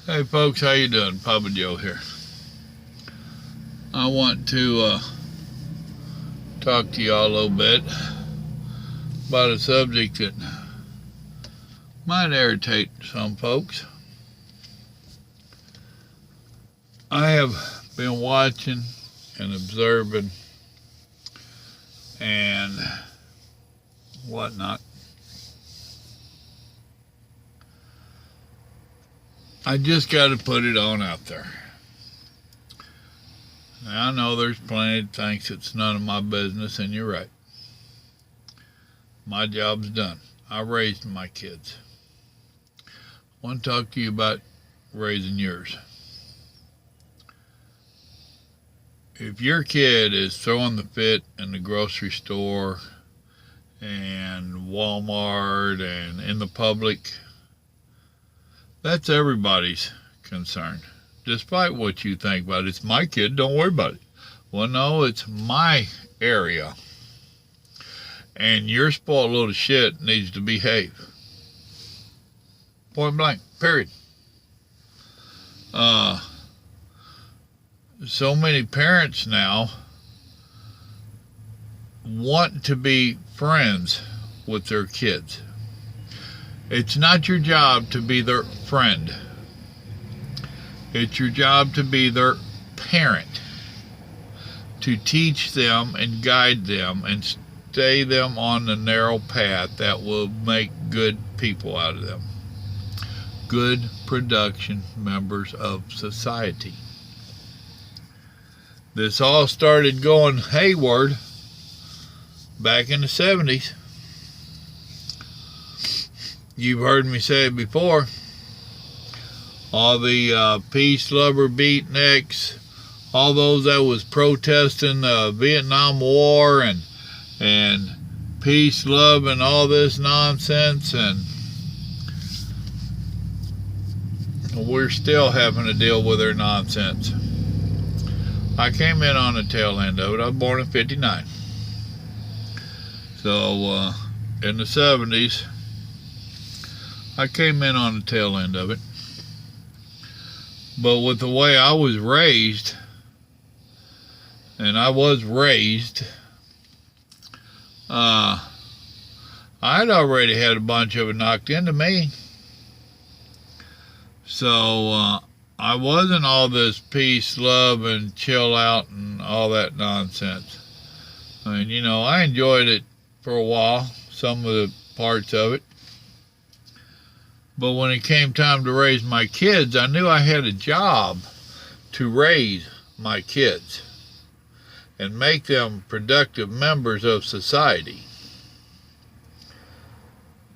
Hey folks, how you doing? Papa Joe here. I want to talk to y'all a little bit about a subject that might irritate some folks. I have been watching and observing and whatnot. I just got to put it on out there. Now, I know there's plenty that thinks it's none of my business, and you're right. My job's done. I raised my kids. I want to talk to you about raising yours. If your kid is throwing the fit in the grocery store and Walmart and in the public, that's everybody's concern. Despite what you think about it, it's my kid, don't worry about it. Well, no, it's my area. And your spoiled little shit needs to behave. Point blank, period. So many parents now want to be friends with their kids. It's not your job to be their friend. It's your job to be their parent, to teach them and guide them and stay them on the narrow path that will make good people out of them. Good production members of society. This all started going hayward back in the 70s. You've heard me say it before. All the peace lover beatniks, all those that was protesting the Vietnam War and peace, love, and all this nonsense, and we're still having to deal with their nonsense. I came in on the tail end of it. I was born in '59. So in the 70s, I came in on the tail end of it. But with the way I was raised, and I was raised, I'd already had a bunch of it knocked into me. So I wasn't all this peace, love, and chill out and all that nonsense. I mean, I enjoyed it for a while, some of the parts of it. But when it came time to raise my kids, I knew I had a job to raise my kids and make them productive members of society.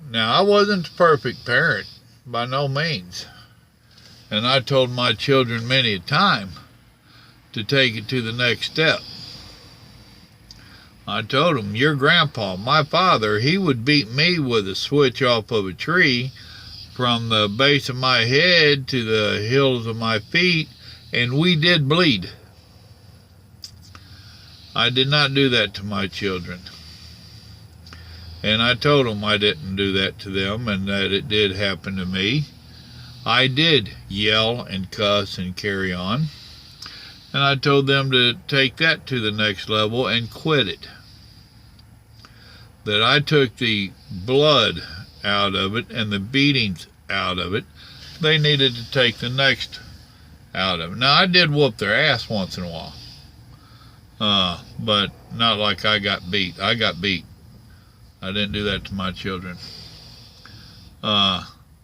Now, I wasn't a perfect parent, by no means. And I told my children many a time to take it to the next step. I told them, your grandpa, my father, he would beat me with a switch off of a tree from the base of my head to the heels of my feet, and we did bleed. I did not do that to my children. And I told them I didn't do that to them and that it did happen to me. I did yell and cuss and carry on. And I told them to take that to the next level and quit it. That I took the blood out of it and the beatings out of it. They needed to take the next out of it. Now, I did whoop their ass once in a while. But not like I got beat. I got beat. I didn't do that to my children.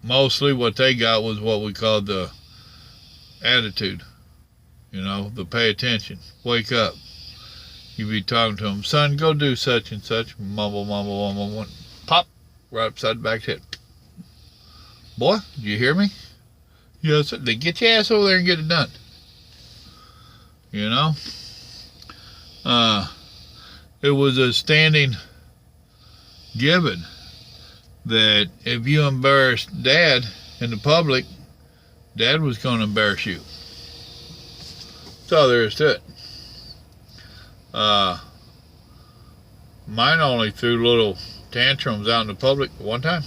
Mostly what they got was what we called the attitude. The pay attention. Wake up. You be talking to them, son, go do such and such. Mumble, mumble, mumble, mumble. Pop, right upside the back head. Boy, did you hear me? Yes, sir. Then get your ass over there and get it done. It was a standing given that if you embarrassed Dad in the public, Dad was going to embarrass you. That's all there is to it. Mine only threw little tantrums out in the public one time.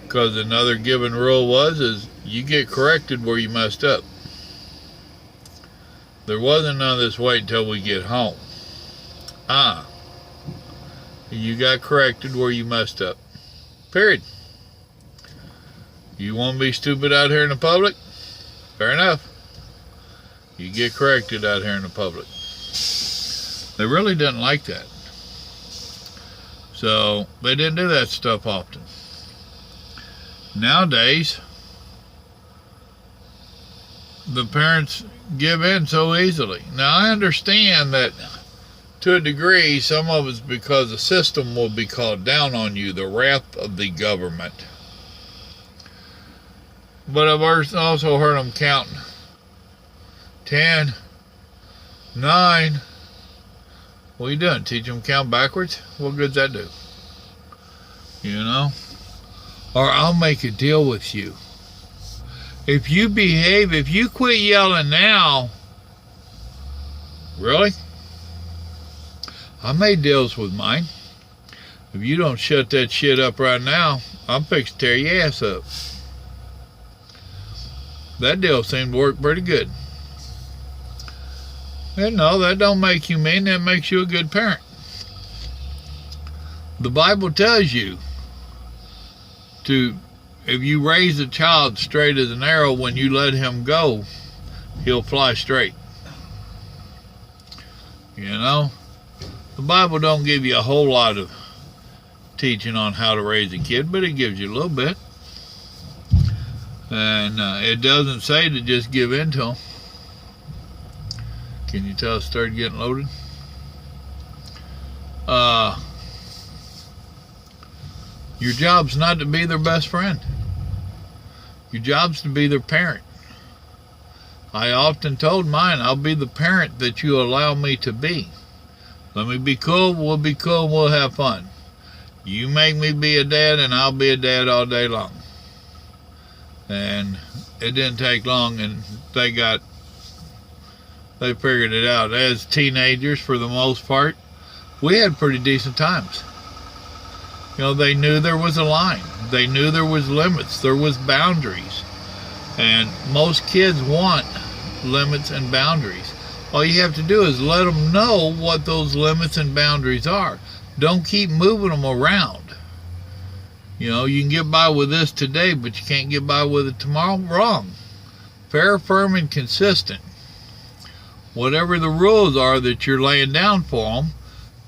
Because another given rule is You get corrected where you messed up. There wasn't none of this wait until we get home. You got corrected where you messed up. Period. You want to be stupid out here in the public? Fair enough. You get corrected out here in the public. They really didn't like that. So they didn't do that stuff often. Nowadays, the parents give in so easily. Now I understand that to a degree, some of it's because the system will be called down on you, the wrath of the government. But I've also heard them counting. 10, 9. What are you doing? Teach them to count backwards? What good's that do? You know? Or I'll make a deal with you. If you behave, if you quit yelling now, really? I made deals with mine. If you don't shut that shit up right now, I'm fixing to tear your ass up. That deal seemed to work pretty good. And no, that don't make you mean, that makes you a good parent. The Bible tells you if you raise a child straight as an arrow, when you let him go, he'll fly straight. You know? The Bible don't give you a whole lot of teaching on how to raise a kid, but it gives you a little bit. And it doesn't say to just give in to them. Can you tell it started getting loaded? Your job's not to be their best friend. Your job's to be their parent. I often told mine, I'll be the parent that you allow me to be. Let me be cool, we'll be cool, we'll have fun. You make me be a dad and I'll be a dad all day long. And it didn't take long and they figured it out. As teenagers, for the most part, we had pretty decent times. You know, they knew there was a line. They knew there was limits. There was boundaries. And most kids want limits and boundaries. All you have to do is let them know what those limits and boundaries are. Don't keep moving them around. You know, you can get by with this today, but you can't get by with it tomorrow. Wrong. Fair, firm, and consistent. Whatever the rules are that you're laying down for them,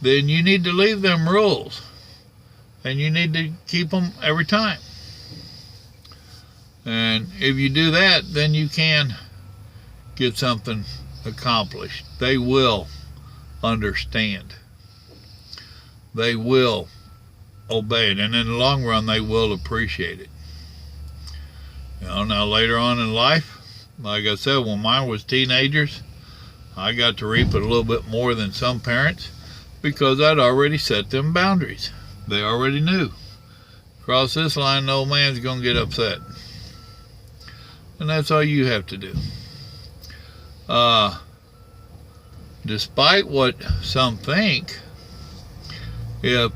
then you need to leave them rules. And you need to keep them every time. And if you do that, then you can get something accomplished. They will understand. They will obey it. And in the long run, they will appreciate it. You know, now later on in life, like I said, when mine was teenagers, I got to reap it a little bit more than some parents because I'd already set them boundaries. They already knew. Cross this line, the old man's going to get upset. And that's all you have to do. Despite what some think, if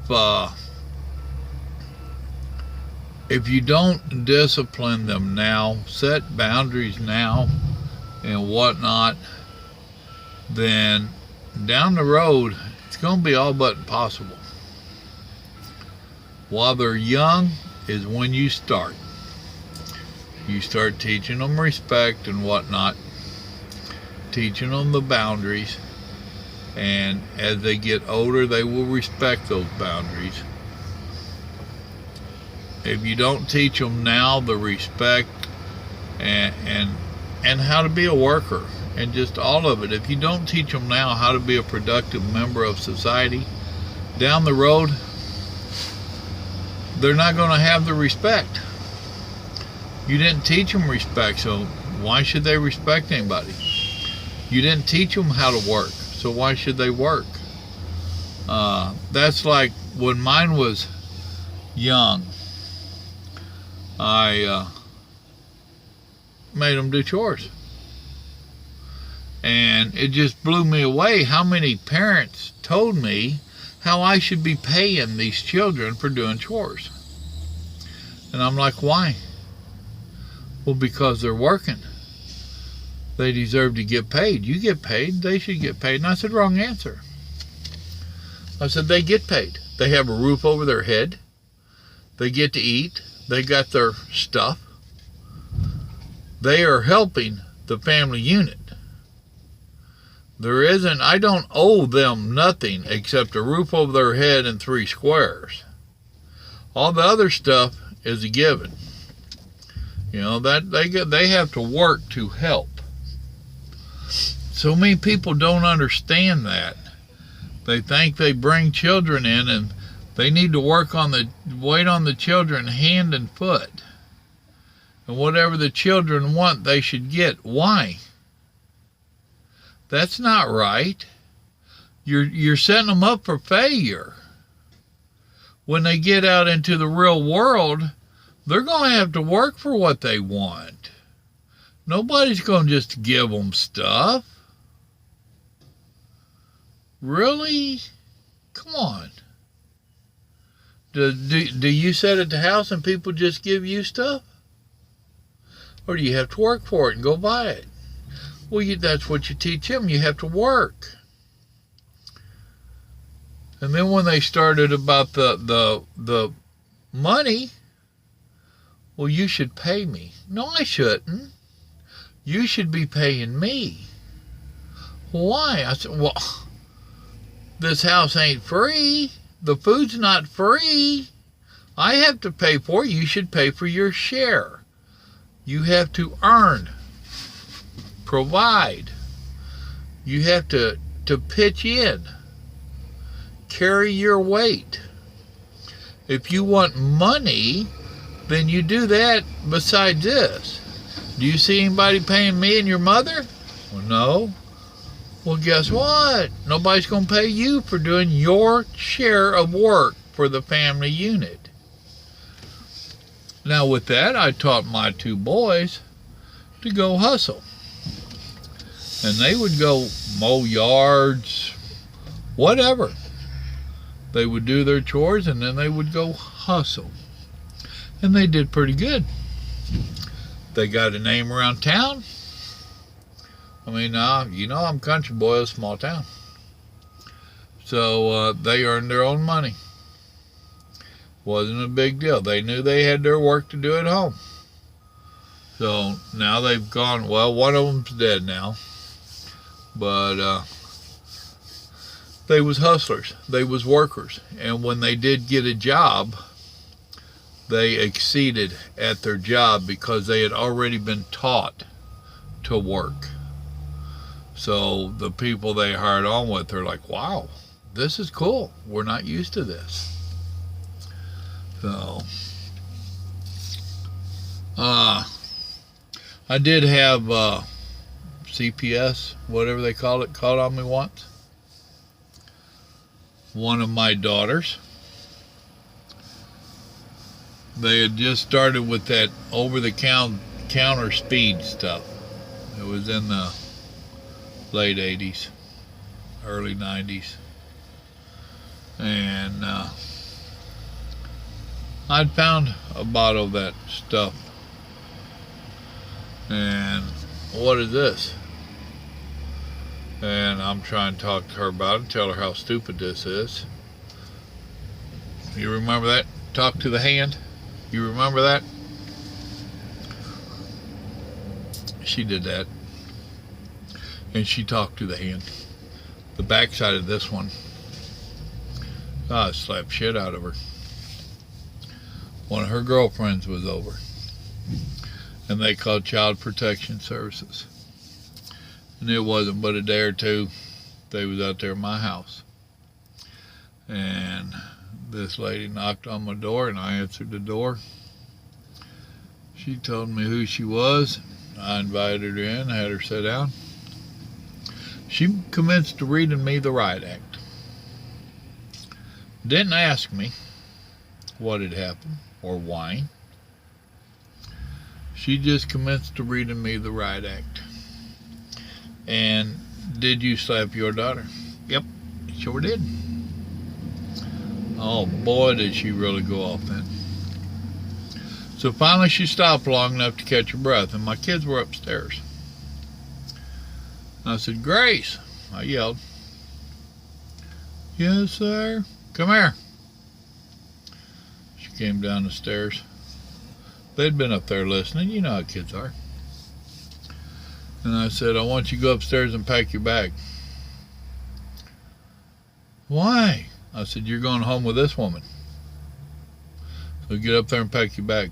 you don't discipline them now, set boundaries now and whatnot, then down the road, it's going to be all but impossible. While they're young is when you start. You start teaching them respect and whatnot, teaching them the boundaries, and as they get older, they will respect those boundaries. If you don't teach them now the respect and how to be a worker and just all of it, if you don't teach them now how to be a productive member of society, down the road, they're not going to have the respect. You didn't teach them respect, so why should they respect anybody? You didn't teach them how to work, so why should they work? That's like when mine was young, I made them do chores. And it just blew me away how many parents told me how I should be paying these children for doing chores. And I'm like, why? Well, because they're working. They deserve to get paid. You get paid, they should get paid. And I said, wrong answer. I said, they get paid. They have a roof over their head. They get to eat. They got their stuff. They are helping the family unit. I don't owe them nothing except a roof over their head and 3 squares. All the other stuff is a given. You know, that they have to work to help. So many people don't understand that. They think they bring children in and they need to wait on the children hand and foot. And whatever the children want, they should get. Why? That's not right. You're setting them up for failure. When they get out into the real world, they're going to have to work for what they want. Nobody's going to just give them stuff. Really? Come on. Do you sit at the house and people just give you stuff? Or do you have to work for it and go buy it? Well, that's what you teach them. You have to work. And then when they started about the money, well, you should pay me. No, I shouldn't. You should be paying me. Why? I said, well, this house ain't free. The food's not free. I have to pay for it. You should pay for your share. You have to earn, provide. You have to pitch in, carry your weight. If you want money, then you do that besides this. Do you see anybody paying me and your mother? Well, no. Well, guess what? Nobody's going to pay you for doing your share of work for the family unit. Now, with that, I taught my 2 boys to go hustle. And they would go mow yards, whatever. They would do their chores, and then they would go hustle. And they did pretty good. They got a name around town. I mean, you know, I'm country boy, a small town. So they earned their own money. Wasn't a big deal. They knew they had their work to do at home. So now they've gone, well, one of them's dead now. But they was hustlers. They was workers. And when they did get a job, they exceeded at their job because they had already been taught to work. So the people they hired on with are like, wow, this is cool. We're not used to this. So, I did have CPS, whatever they call it, called on me once. One of my daughters, they had just started with that over-the-counter speed stuff. It was in the late 80s, early 90s. And I'd found a bottle of that stuff. And what is this? And I'm trying to talk to her about it and tell her how stupid this is. You remember that? Talk to the hand? You remember that? She did that. And she talked to the hand. The backside of this one. I slapped shit out of her. One of her girlfriends was over. And they called Child Protection Services. And it wasn't but a day or two, they was out there at my house. And this lady knocked on my door and I answered the door. She told me who she was. I invited her in, had her sit down. She commenced to reading me the riot act. Didn't ask me what had happened or why. She just commenced to reading me the riot act. And did you slap your daughter? Yep, sure did. Oh boy, did she really go off then. So finally she stopped long enough to catch her breath, and my kids were upstairs. I said, "Grace," I yelled. "Yes, sir." "Come here." She came down the stairs. They'd been up there listening. You know how kids are. And I said, "I want you to go upstairs and pack your bag." "Why?" I said, "You're going home with this woman. So get up there and pack your bag."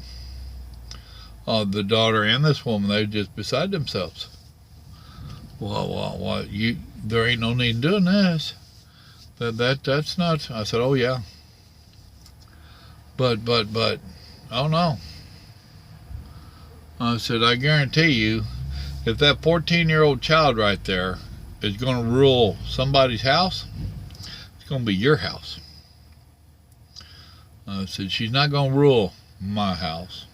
Oh, the daughter and this woman, they're just beside themselves. Well, there ain't no need in doing this. That's not. I said, "Oh yeah. But, oh no." I said, "I guarantee you, if that 14-year-old child right there is going to rule somebody's house, it's going to be your house." I said, "She's not going to rule my house."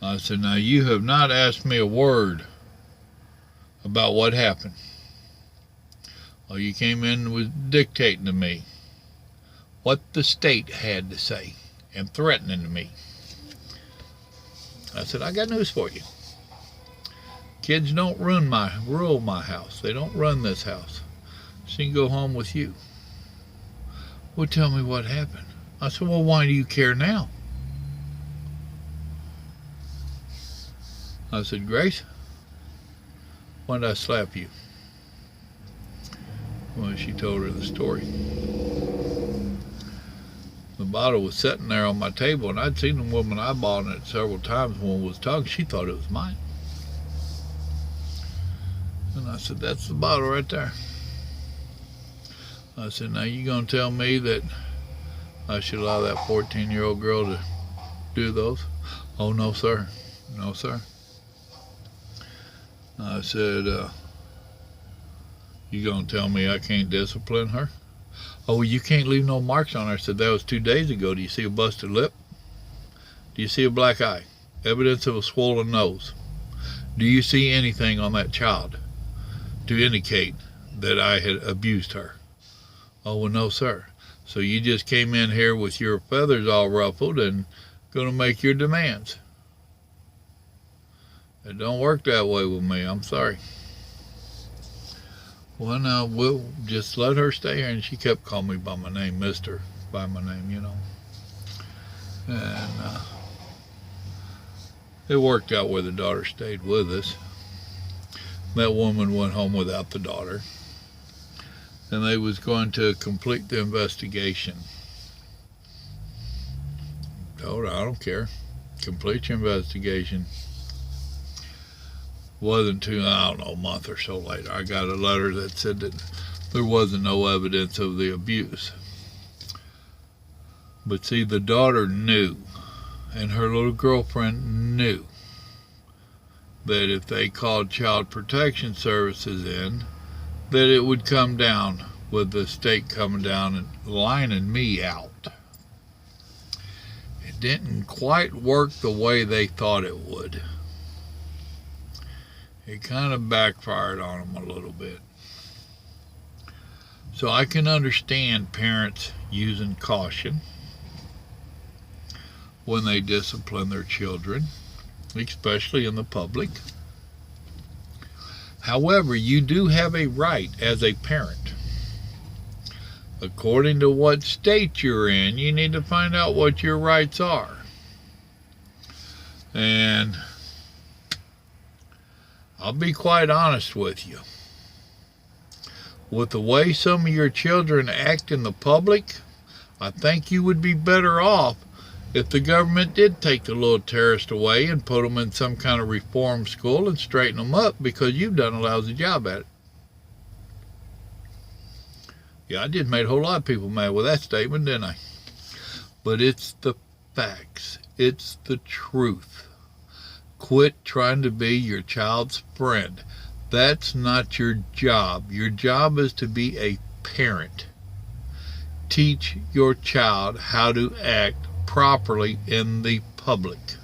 I said, "Now you have not asked me a word about what happened. Oh, you came in and was dictating to me what the state had to say and threatening to me." I said, "I got news for you. Kids don't rule my house. They don't run this house. She can go home with you." "Well, tell me what happened." I said, "Well, why do you care now?" I said, "Grace, why did I slap you?" Well, she told her the story. The bottle was sitting there on my table, and I'd seen the woman eyeballing it several times when we was talking. She thought it was mine. And I said, "That's the bottle right there." I said, "Now you gonna tell me that I should allow that 14-year-old girl to do those?" "Oh, no, sir. No, sir." I said, "You gonna tell me I can't discipline her?" "Oh, well, you can't leave no marks on her." I said, "That was 2 days ago. Do you see a busted lip? Do you see a black eye? Evidence of a swollen nose? Do you see anything on that child to indicate that I had abused her?" "Oh, well, no, sir." "So you just came in here with your feathers all ruffled and gonna make your demands?" "It don't work that way with me. I'm sorry." "Well, now, we'll just let her stay here." And she kept calling me by my name, Mister, by my name, you know. And it worked out where the daughter stayed with us. That woman went home without the daughter. And they was going to complete the investigation. Told her, "I don't care. Complete your investigation." Wasn't too, I don't know, a month or so later, I got a letter that said that there wasn't no evidence of the abuse. But see, the daughter knew, and her little girlfriend knew, that if they called Child Protection Services in, that it would come down with the state coming down and lining me out. It didn't quite work the way they thought it would. It kind of backfired on them a little bit. So I can understand parents using caution when they discipline their children, especially in the public. However, you do have a right as a parent. According to what state you're in, you need to find out what your rights are. And I'll be quite honest with you. With the way some of your children act in the public, I think you would be better off if the government did take the little terrorist away and put them in some kind of reform school and straighten them up, because you've done a lousy job at it. Yeah, I just made a whole lot of people mad with that statement, didn't I? But it's the facts. It's the truth. Quit trying to be your child's friend. That's not your job. Your job is to be a parent. Teach your child how to act properly in the public.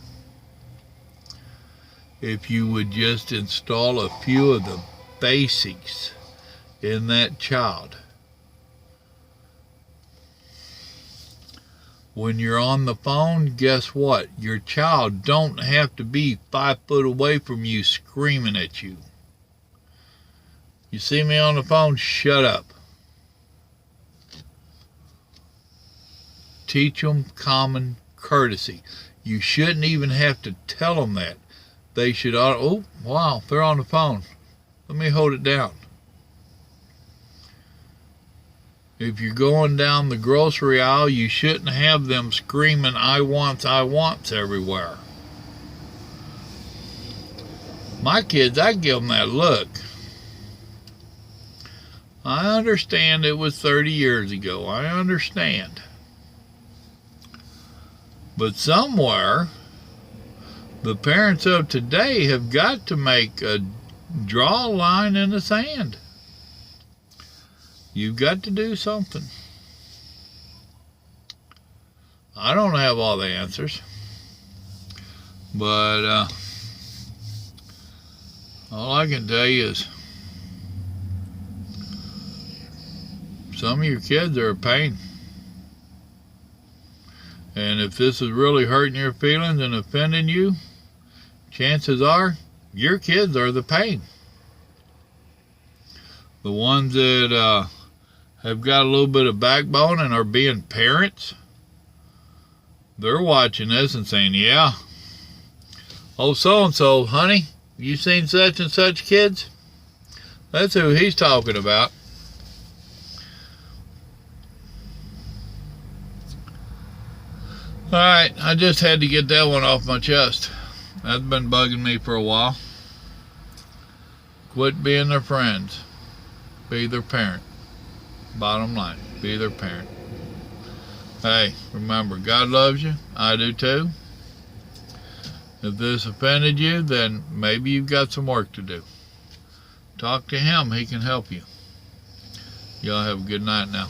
If you would just install a few of the basics in that child, When you're on the phone, guess what? Your child don't have to be 5 foot away from you screaming at you. You see me on the phone? Shut up. Teach them common courtesy. You shouldn't even have to tell them that. They should, oh, wow, they're on the phone. Let me hold it down. If you're going down the grocery aisle, you shouldn't have them screaming, I wants everywhere. My kids, I give them that look. I understand it was 30 years ago. I understand. But somewhere, the parents of today have got to draw a line in the sand. You've got to do something. I don't have all the answers. But all I can tell you is some of your kids are a pain. And if this is really hurting your feelings and offending you, chances are your kids are the pain. The ones that have got a little bit of backbone and are being parents, they're watching this and saying, yeah, oh, so-and-so, honey, you seen such and such kids? That's who he's talking about. All right, I just had to get that one off my chest. That's been bugging me for a while. Quit being their friends. Be their parent. Bottom line, be their parent. Hey, remember, God loves you. I do too. If this offended you, then maybe you've got some work to do. Talk to him. He can help you. Y'all have a good night now.